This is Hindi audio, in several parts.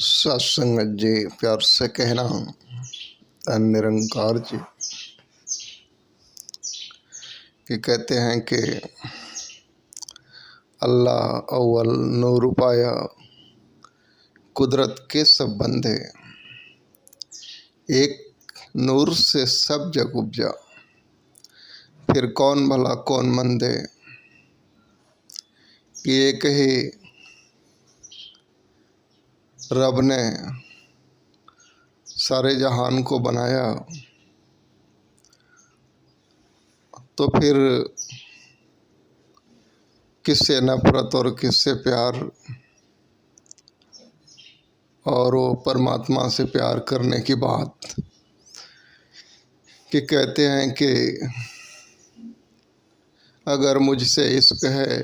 सत्संगत जी प्यार से कहना निरंकार जी कि कहते हैं कि अल्लाह अव्वल नूर पाया, कुदरत के सब बंदे, एक नूर से सब जग उपजा, फिर कौन भला कौन मंदे। कि एक ही रब ने सारे जहान को बनाया, तो फिर किससे नफरत और किससे प्यार, और वो परमात्मा से प्यार करने की बात कि कहते हैं कि अगर मुझसे इश्क है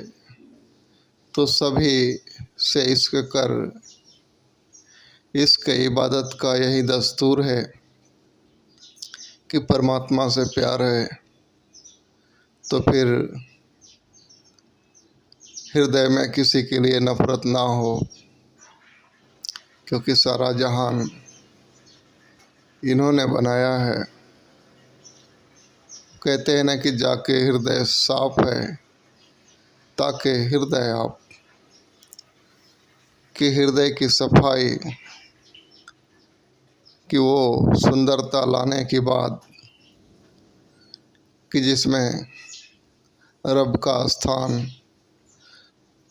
तो सभी से इश्क कर। इश्क इबादत का यही दस्तूर है कि परमात्मा से प्यार है तो फिर हृदय में किसी के लिए नफरत ना हो, क्योंकि सारा जहान इन्होंने बनाया है। कहते हैं ना कि जाके हृदय साफ है ताकि हृदय आप कि हृदय की सफाई कि वो सुंदरता लाने की बाद कि जिसमें रब का स्थान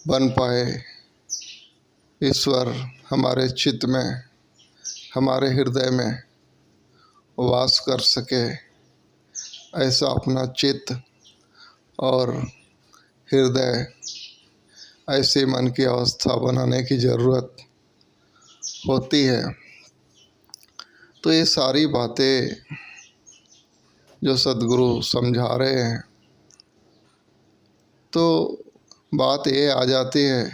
बन पाए, ईश्वर हमारे चित्त में, हमारे हृदय में वास कर सके, ऐसा अपना चित्त और हृदय ऐसे मन की अवस्था बनाने की ज़रूरत होती है। तो ये सारी बातें जो सद्गुरु समझा रहे हैं, तो बात ये आ जाती है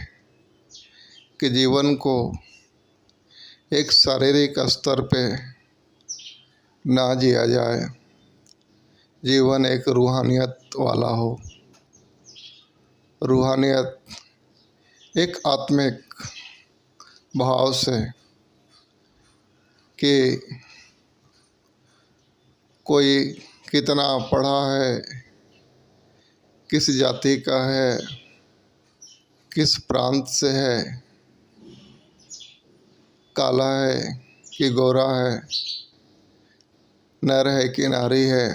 कि जीवन को एक शारीरिक स्तर पे ना जिया जाए, जीवन एक रूहानियत वाला हो। रूहानियत एक आत्मिक भाव से कि कोई कितना पढ़ा है, किस जाति का है, किस प्रांत से है, काला है कि गोरा है, नर है कि नारी है,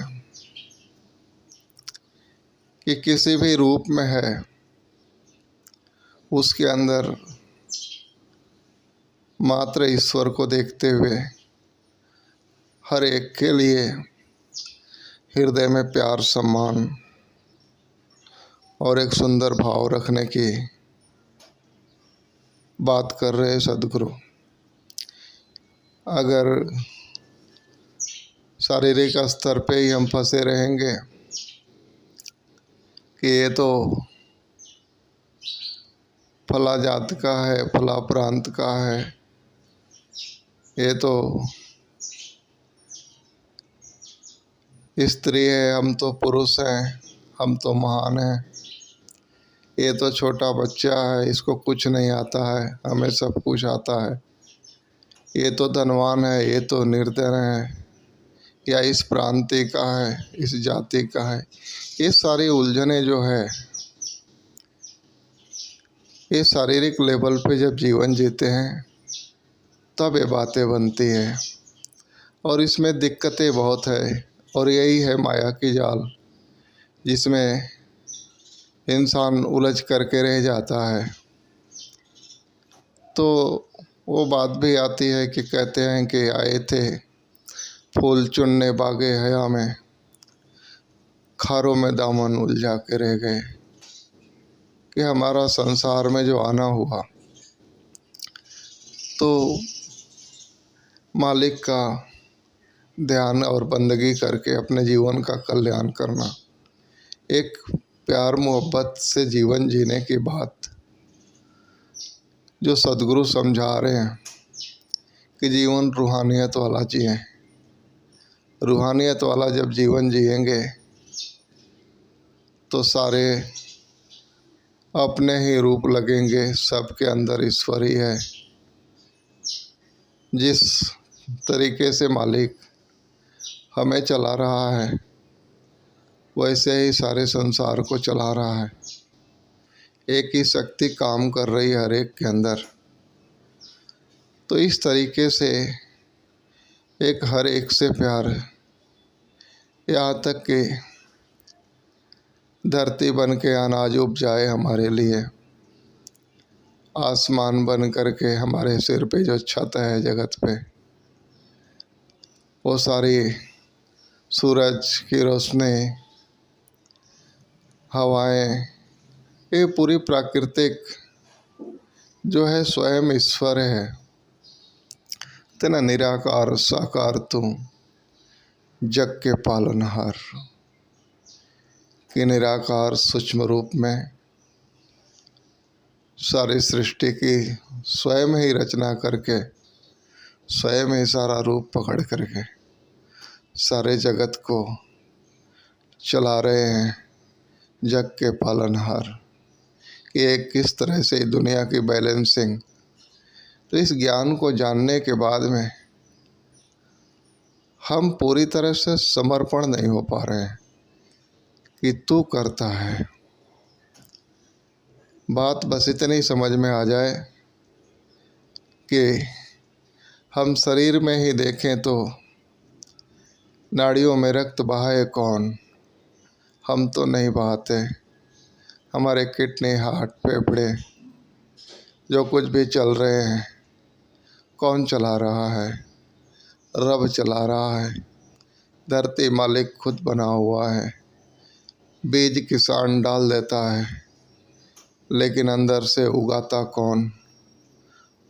कि किसी भी रूप में है, उसके अंदर मात्र ईश्वर को देखते हुए हर एक के लिए हृदय में प्यार, सम्मान और एक सुंदर भाव रखने की बात कर रहे हैं सद्गुरु। अगर शारीरिक स्तर पे ही हम फंसे रहेंगे कि ये तो फला जात का है, फला प्रांत का है, ये तो स्त्री है, हम तो पुरुष हैं, हम तो महान हैं, ये तो छोटा बच्चा है, इसको कुछ नहीं आता है, हमें सब कुछ आता है, ये तो धनवान है, ये तो निर्धन है, या इस प्रांति का है, इस जाति का है। ये सारी उलझनें जो है, ये शारीरिक लेवल पे जब जीवन जीते हैं तब ये बातें बनती हैं, और इसमें दिक्कतें बहुत है। और यही है माया की जाल, जिसमें इंसान उलझ करके रह जाता है। तो वो बात भी आती है कि कहते हैं कि आए थे फूल चुनने बागे हया में, खारों में दामन उलझा के रह गए। कि हमारा संसार में जो आना हुआ, तो मालिक का ध्यान और बंदगी करके अपने जीवन का कल्याण करना, एक प्यार मोहब्बत से जीवन जीने की बात जो सद्गुरु समझा रहे हैं कि जीवन रूहानियत वाला जिए। रूहानियत वाला जब जीवन जिएंगे तो सारे अपने ही रूप लगेंगे, सबके अंदर ईश्वर ही है। जिस तरीके से मालिक हमें चला रहा है वैसे ही सारे संसार को चला रहा है। एक ही शक्ति काम कर रही है हर एक के अंदर। तो इस तरीके से एक हर एक से प्यार, यहाँ तक कि धरती बन के अनाज उपजाए हमारे लिए, आसमान बन कर के हमारे सिर पे जो छत है जगत पे, वो सारी सूरज की रोशनी, हवाएं, ये पूरी प्राकृतिक जो है स्वयं ईश्वर है। तेना निराकार साकार तू जग के पालनहार, कि निराकार सूक्ष्म रूप में सारी सृष्टि की स्वयं ही रचना करके, स्वयं ही सारा रूप पकड़ करके सारे जगत को चला रहे हैं, जग के पालनहार। कि एक किस तरह से दुनिया की बैलेंसिंग। तो इस ज्ञान को जानने के बाद में हम पूरी तरह से समर्पण नहीं हो पा रहे हैं कि तू करता है। बात बस इतनी समझ में आ जाए कि हम शरीर में ही देखें तो नाड़ियों में रक्त बहाए कौन, हम तो नहीं बहाते। हमारे किडनी, हार्ट, फेफड़े जो कुछ भी चल रहे हैं, कौन चला रहा है? रब चला रहा है। धरती मालिक खुद बना हुआ है। बीज किसान डाल देता है, लेकिन अंदर से उगाता कौन?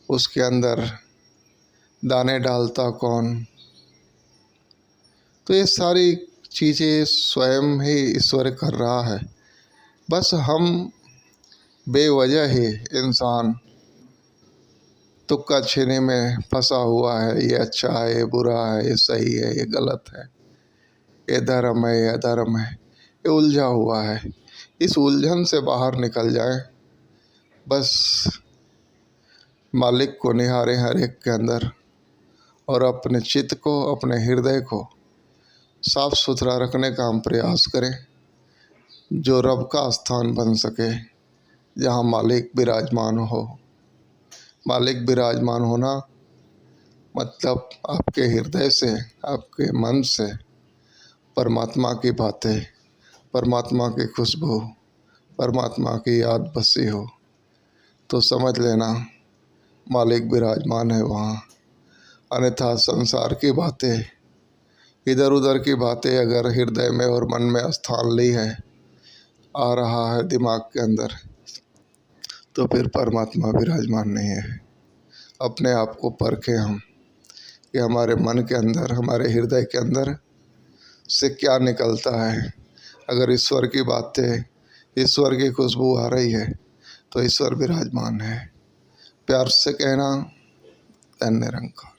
उसके अंदर दाने डालता कौन? तो ये सारी चीज़ें स्वयं ही ईश्वर कर रहा है। बस हम बेवजह ही इंसान तुक्का छीने में फंसा हुआ है। ये अच्छा है, ये बुरा है, ये सही है, ये गलत है, ये धर्म है, ये अधर्म है, ये उलझा हुआ है। इस उलझन से बाहर निकल जाए, बस मालिक को निहारे हर एक के अंदर, और अपने चित्त को, अपने हृदय को साफ सुथरा रखने का हम प्रयास करें, जो रब का स्थान बन सके, जहाँ मालिक विराजमान हो। मालिक विराजमान होना मतलब आपके हृदय से, आपके मन से परमात्मा की बातें, परमात्मा की खुशबू, परमात्मा की याद बसी हो, तो समझ लेना मालिक विराजमान है वहाँ। अन्यथा संसार की बातें, इधर उधर की बातें अगर हृदय में और मन में स्थान ली है, आ रहा है दिमाग के अंदर, तो फिर परमात्मा विराजमान नहीं है। अपने आप को परखें हम कि हमारे मन के अंदर, हमारे हृदय के अंदर से क्या निकलता है। अगर ईश्वर की बातें, ईश्वर की खुशबू आ रही है, तो ईश्वर विराजमान है। प्यार से कहना, धन्य निरंकार।